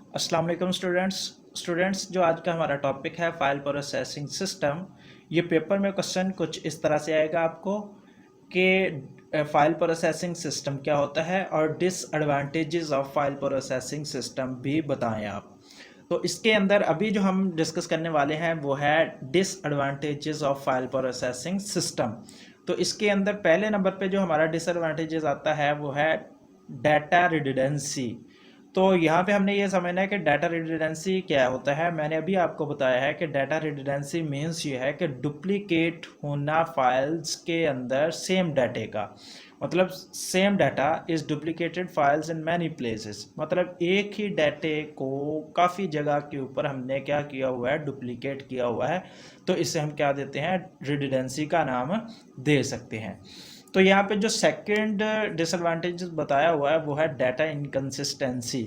अस्सलाम वालेकुम स्टूडेंट्स जो आज का हमारा टॉपिक है फाइल प्रोसेसिंग सिस्टम। ये पेपर में क्वेश्चन कुछ इस तरह से आएगा आपको कि फाइल प्रोसेसिंग सिस्टम क्या होता है और disadvantages of file processing system भी बताएं आप। तो इसके अंदर अभी जो हम डिस्कस करने वाले हैं वो है disadvantages of file processing system. तो इसके अंदर पहले नंबर पे जो हमारा डिसएडवांटेजेस आता है वो है डाटा रिडंडेंसी। तो यहाँ पे हमने ये समझना है कि डाटा रिडंडेंसी क्या होता है। मैंने अभी आपको बताया है कि डाटा रिडंडेंसी मीन्स ये है कि डुप्लीकेट होना फाइल्स के अंदर सेम डाटे का, मतलब same data is duplicated files in many places, मतलब एक ही डाटे को काफ़ी जगह के ऊपर हमने क्या किया हुआ है, डुप्लीकेट किया हुआ है। तो इसे हम क्या देते हैं, रिडंडेंसी का नाम दे सकते हैं। तो यहाँ पे जो सेकंड डिसएडवांटेज बताया हुआ है वो है data inconsistency.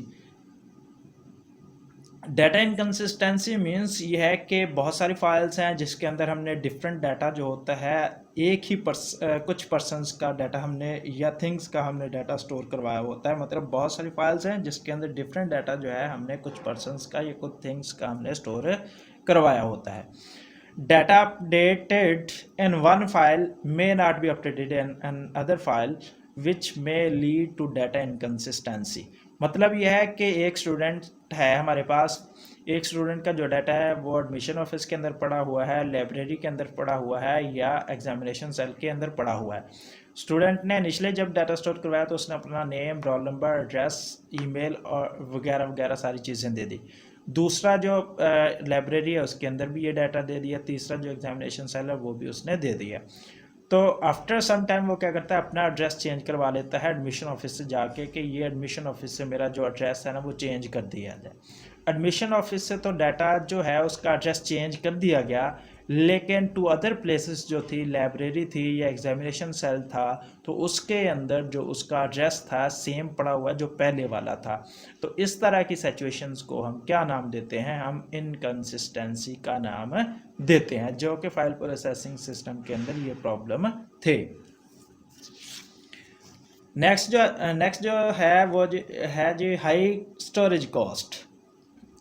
Data inconsistency means ये है कि बहुत सारी फाइल्स हैं जिसके अंदर हमने डिफरेंट डाटा जो होता है, एक ही कुछ पर्सनस का डाटा हमने या थिंग्स का हमने डाटा स्टोर करवाया होता है। मतलब बहुत सारी फाइल्स हैं जिसके अंदर डिफरेंट डाटा जो है हमने कुछ पर्सनस का या कुछ थिंग्स का हमने स्टोर करवाया होता है। Data updated in one file may not be updated in another file which may lead to data inconsistency। मतलब यह है कि एक स्टूडेंट है हमारे पास, एक स्टूडेंट का जो डाटा है वो एडमिशन ऑफिस के अंदर पड़ा हुआ है, लाइब्रेरी के अंदर पड़ा हुआ है या एग्जामिनेशन सेल के अंदर पड़ा हुआ है। स्टूडेंट ने इनिशियली जब डाटा स्टोर करवाया तो उसने अपना name, roll number, address, email और वगैरह वगैरह सारी चीज़ें दे दी। दूसरा जो लाइब्रेरी है उसके अंदर भी ये डाटा दे दिया। तीसरा जो एग्जामिनेशन सेल है वो भी उसने दे दिया। तो आफ्टर सम टाइम वो क्या करता है, अपना एड्रेस चेंज करवा लेता है एडमिशन ऑफिस से जाके कि ये एडमिशन ऑफिस से मेरा जो एड्रेस है ना वो चेंज कर दिया जाए। एडमिशन ऑफिस से तो डाटा जो है उसका एड्रेस चेंज कर दिया गया, लेकिन टू अदर प्लेसेस जो थी, लाइब्रेरी थी या एग्जामिनेशन सेल था, तो उसके अंदर जो उसका एड्रेस था सेम पड़ा हुआ जो पहले वाला था। तो इस तरह की सिचुएशंस को हम क्या नाम देते हैं, हम इनकंसिस्टेंसी का नाम देते हैं, जो कि फाइल प्रोसेसिंग सिस्टम के अंदर ये प्रॉब्लम थे। नेक्स्ट जो है वो है जी high storage cost.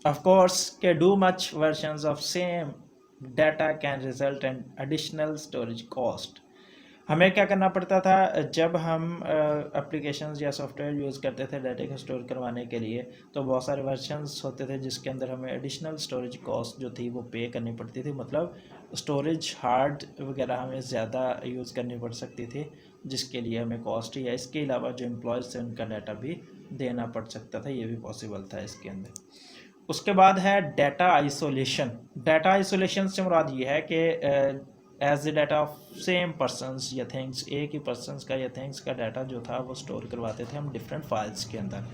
Of course, के do much versions of same data can result in additional storage cost। हमें क्या करना पड़ता था जब हम एप्लीकेशंस या सॉफ्टवेयर यूज़ करते थे डाटा को स्टोर करवाने के लिए, तो बहुत सारे वर्जन्स होते थे जिसके अंदर हमें एडिशनल स्टोरेज कॉस्ट जो थी वो पे करनी पड़ती थी। मतलब स्टोरेज हार्ड वगैरह हमें ज़्यादा यूज़ करनी पड़ सकती थी, जिसके लिए हमें कॉस्ट या इसके अलावा जो एम्प्लॉयज़ थे उनका डाटा भी देना पड़ सकता था, ये भी पॉसिबल था इसके अंदर। उसके बाद है डाटा आइसोलेशन। डाटा आइसोलेशन से मुराद ये है कि as the data of same persons या थिंग्स, एक ही पर्सनस का या थिंग्स का डाटा जो था वो स्टोर करवाते थे हम डिफरेंट फाइल्स के अंदर।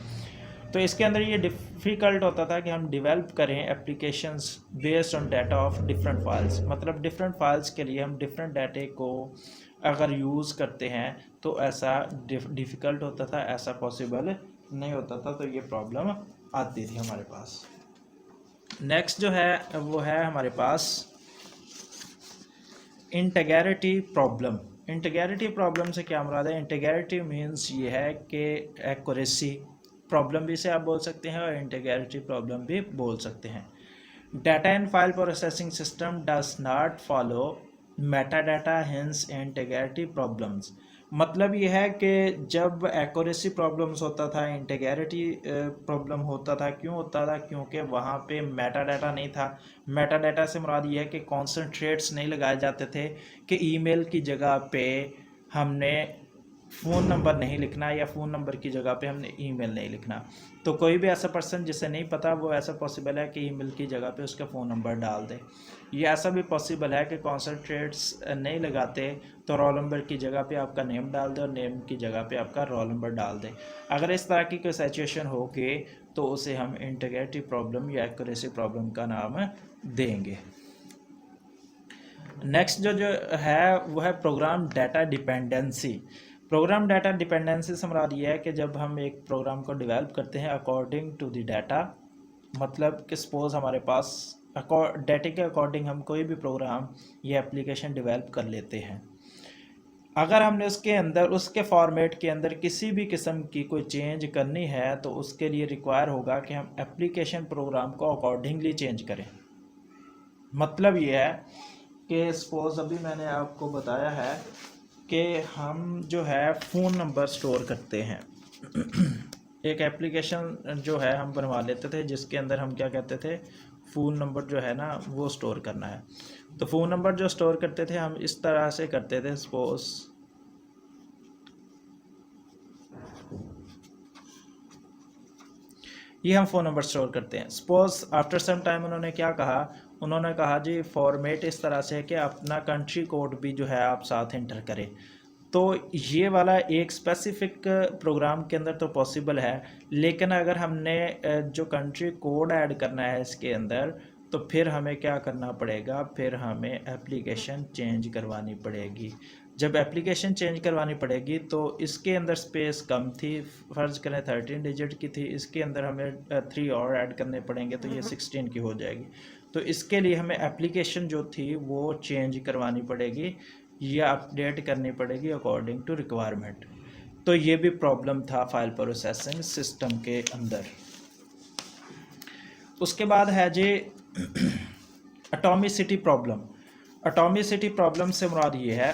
तो इसके अंदर ये डिफ़िकल्ट होता था कि हम डेवलप करें applications based on data of different files. मतलब डिफरेंट फाइल्स के लिए हम डिफरेंट डाटे को अगर यूज़ करते हैं तो ऐसा डिफ़िकल्ट होता था, ऐसा पॉसिबल नहीं होता था। तो ये प्रॉब्लम आती थी हमारे पास। नेक्स्ट जो है वो है हमारे पास इंटीग्रिटी प्रॉब्लम। इंटीग्रिटी प्रॉब्लम से क्या मुराद है? इंटीग्रिटी मीन्स ये है कि एक्यूरेसी प्रॉब्लम भी इसे आप बोल सकते हैं और इंटीग्रिटी प्रॉब्लम भी बोल सकते हैं। Data in file processing system does not follow Meta data, hence integrity problems. मतलब ये है कि जब एक्यूरेसी प्रॉब्लम्स होता था, इंटीग्रिटी प्रॉब्लम होता था। क्यों होता था? क्योंकि वहाँ पे मेटा डाटा नहीं था। मेटा डाटा से मुराद ये है कि कॉन्सेंट्रेट्स नहीं लगाए जाते थे कि ईमेल की जगह पे हमने फ़ोन नंबर नहीं लिखना या फ़ोन नंबर की जगह पे हमने ईमेल नहीं लिखना। तो कोई भी ऐसा पर्सन जिसे नहीं पता, वो ऐसा पॉसिबल है कि ईमेल की जगह पे उसका फ़ोन नंबर डाल दे। ये ऐसा भी पॉसिबल है कि कॉन्सेंट्रेट्स नहीं लगाते तो रोल नंबर की जगह पे आपका नेम डाल दे और नेम की जगह पे आपका रोल नंबर डाल दे। अगर इस तरह की कोई सिचुएशन होगी तो उसे हम इंटीग्रिटी प्रॉब्लम या एक्यूरेसी प्रॉब्लम का नाम देंगे। नेक्स्ट जो है वो है program data dependency. Program data dependency से मुराद ये है कि जब हम एक प्रोग्राम को डेवलप करते हैं अकॉर्डिंग टू द डाटा, मतलब कि सपोज हमारे पास डाटा के अकॉर्डिंग हम कोई भी प्रोग्राम या एप्लीकेशन डेवलप कर लेते हैं। अगर हमने उसके अंदर उसके फॉर्मेट के अंदर किसी भी किस्म की कोई चेंज करनी है तो उसके लिए रिक्वायर होगा कि हम एप्लीकेशन प्रोग्राम को अकॉर्डिंगली चेंज करें। मतलब ये है कि सपोज अभी मैंने आपको बताया है कि हम जो है फ़ोन नंबर स्टोर करते हैं एक एप्लीकेशन जो है हम बनवा लेते थे जिसके अंदर हम क्या कहते थे, फ़ोन नंबर जो है ना वो स्टोर करना है। तो फ़ोन नंबर जो स्टोर करते थे हम इस तरह से करते थे, सपोज ये हम फ़ोन नंबर स्टोर करते हैं। सपोज आफ्टर सम टाइम उन्होंने कहा जी फॉर्मेट इस तरह से है कि अपना कंट्री कोड भी जो है आप साथ इंटर करें। तो ये वाला एक स्पेसिफिक प्रोग्राम के अंदर तो पॉसिबल है, लेकिन अगर हमने जो कंट्री कोड ऐड करना है इसके अंदर तो फिर हमें क्या करना पड़ेगा, फिर हमें एप्लीकेशन चेंज करवानी पड़ेगी। जब एप्लीकेशन चेंज करवानी पड़ेगी तो इसके अंदर स्पेस कम थी, फ़र्ज़ करें 13 डिजिट की थी, इसके अंदर हमें 3 और ऐड करने पड़ेंगे तो ये 16 की हो जाएगी। तो इसके लिए हमें एप्लीकेशन जो थी वो चेंज करवानी पड़ेगी या अपडेट करनी पड़ेगी अकॉर्डिंग टू रिक्वायरमेंट। तो ये भी प्रॉब्लम था फाइल प्रोसेसिंग सिस्टम के अंदर। उसके बाद है जी एटॉमिसिटी प्रॉब्लम। एटॉमिसिटी प्रॉब्लम से मुराद ये है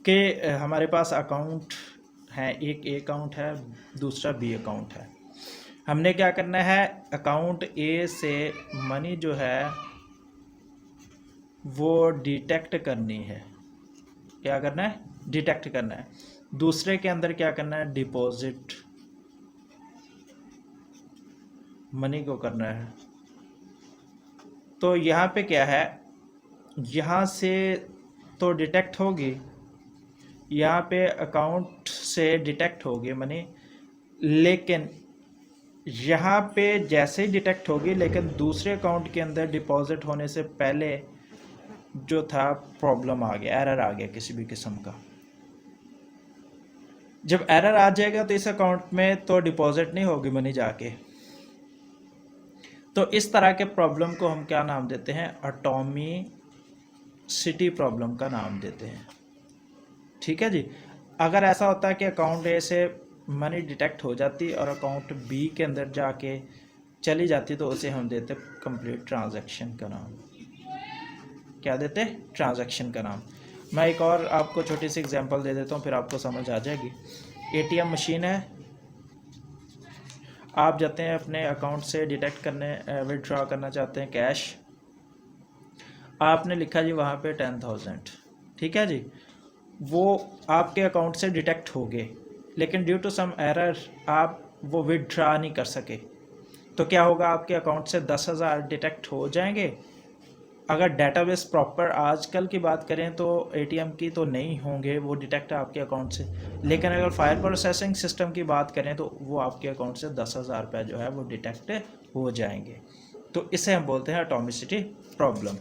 कि हमारे पास अकाउंट है, एक ए अकाउंट है, दूसरा बी अकाउंट है। हमने क्या करना है, अकाउंट ए से मनी जो है वो डिटेक्ट करनी है। क्या करना है, डिटेक्ट करना है। दूसरे के अंदर क्या करना है, डिपॉजिट मनी को करना है। तो यहाँ पे क्या है, यहाँ से तो डिटेक्ट होगी, यहाँ पे अकाउंट से डिटेक्ट होगी मनी, लेकिन यहाँ पे जैसे ही डिटेक्ट होगी लेकिन दूसरे अकाउंट के अंदर डिपॉजिट होने से पहले जो था प्रॉब्लम आ गया, एरर आ गया किसी भी किस्म का। जब एरर आ जाएगा तो इस अकाउंट में तो डिपॉजिट नहीं होगी मनी जाके। तो इस तरह के प्रॉब्लम को हम क्या नाम देते हैं, एटॉमिसिटी प्रॉब्लम का नाम देते हैं। ठीक है जी। अगर ऐसा होता है कि अकाउंट ए से मनी डिटेक्ट हो जाती और अकाउंट बी के अंदर जाके चली जाती तो उसे हम देते कंप्लीट ट्रांजैक्शन का नाम। क्या देते, ट्रांजैक्शन का नाम। मैं एक और आपको छोटी सी एग्जांपल दे देता हूँ फिर आपको समझ आ जाएगी। एटीएम मशीन है, आप जाते हैं अपने अकाउंट से डिटेक्ट करने, विड्रॉ करना चाहते हैं कैश, आपने लिखा जी वहाँ पे 10,000, ठीक है जी। वो आपके अकाउंट से डिटेक्ट हो गए लेकिन ड्यू टू सम एरर आप वो विड्रॉ नहीं कर सके। तो क्या होगा, आपके अकाउंट से 10,000 डिटेक्ट हो जाएंगे। अगर डेटाबेस प्रॉपर आजकल की बात करें तो एटीएम की तो नहीं होंगे वो डिटेक्ट आपके अकाउंट से, लेकिन अगर फाइल प्रोसेसिंग सिस्टम की बात करें तो वो आपके अकाउंट से 10,000 रुपये जो है वो डिटेक्ट हो जाएंगे। तो इसे हम बोलते हैं एटॉमिसिटी प्रॉब्लम।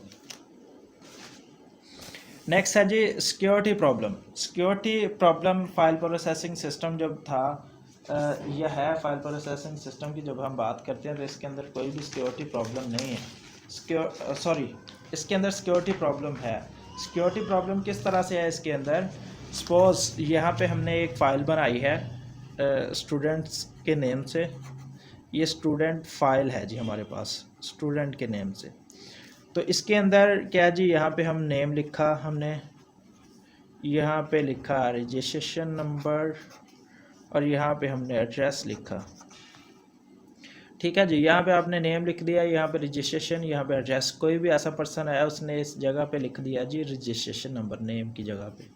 नेक्स्ट है जी security problem. Security problem file processing system जब था, यह है फाइल प्रोसेसिंग सिस्टम की जब हम बात करते हैं तो इसके अंदर कोई भी सिक्योरिटी प्रॉब्लम नहीं है। इसके अंदर सिक्योरिटी प्रॉब्लम है। सिक्योरिटी प्रॉब्लम किस तरह से है, इसके अंदर सपोज यहाँ पे हमने एक फ़ाइल बनाई है स्टूडेंट्स के नेम से। ये स्टूडेंट फाइल है जी हमारे पास स्टूडेंट के नेम से। तो इसके अंदर क्या जी, यहाँ पे हम नेम लिखा, हमने यहाँ पे लिखा रजिस्ट्रेशन नंबर और यहाँ पे हमने एड्रेस लिखा। ठीक है जी, यहाँ पे आपने नेम लिख दिया, यहाँ पे रजिस्ट्रेशन, यहाँ पे एड्रेस। कोई भी ऐसा पर्सन है उसने इस जगह पे लिख दिया जी रजिस्ट्रेशन नंबर नेम की जगह पे।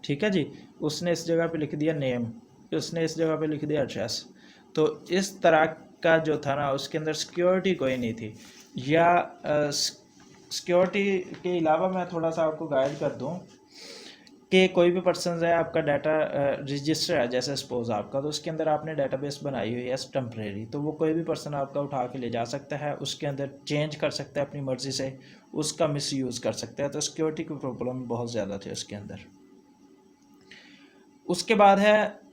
ठीक है जी, उसने इस जगह पे लिख दिया नेम, उसने इस जगह पे लिख दिया एड्रेस। तो इस तरह का जो था ना उसके अंदर सिक्योरिटी कोई नहीं थी। या सिक्योरिटी के अलावा मैं थोड़ा सा आपको गाइड कर दूँ कि कोई भी पर्सन है, आपका डाटा रजिस्टर है जैसे सपोज आपका, तो उसके अंदर आपने डाटाबेस बनाई हुई है टेम्परेरी, तो वो कोई भी पर्सन आपका उठा के ले जा सकता है, उसके अंदर चेंज कर सकता है अपनी मर्ज़ी से, उसका मिसयूज़ कर सकता है। तो सिक्योरिटी की प्रॉब्लम बहुत ज़्यादा थी उसके अंदर। उसके बाद है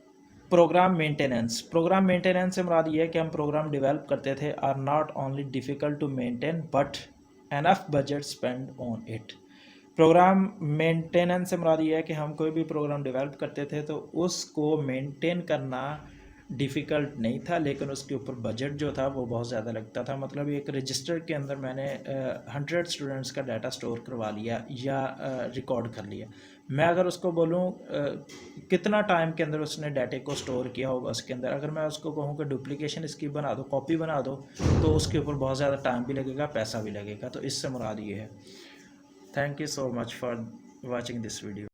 प्रोग्राम मेंटेनेंस। प्रोग्राम मेंटेनेंस से मुराद ये है कि हम प्रोग्राम डेवलप करते थे are not only difficult to maintain but enough budget spend on it. Program maintenance से मुराद ये है कि हम कोई भी प्रोग्राम डेवलप करते थे तो उसको मेंटेन करना डिफ़िकल्ट नहीं था, लेकिन उसके ऊपर बजट जो था वो बहुत ज़्यादा लगता था। मतलब एक रजिस्टर के अंदर मैंने 100 स्टूडेंट्स का डाटा स्टोर करवा लिया या रिकॉर्ड कर लिया। मैं अगर उसको बोलूँ कितना टाइम के अंदर उसने डाटे को स्टोर किया होगा उसके अंदर, अगर मैं उसको कहूँ कि डुप्लीकेशन इसकी बना दो, कॉपी बना दो, तो उसके ऊपर बहुत ज़्यादा टाइम भी लगेगा, पैसा भी लगेगा। तो इससे मुराद ये है। Thank you so much for watching this video.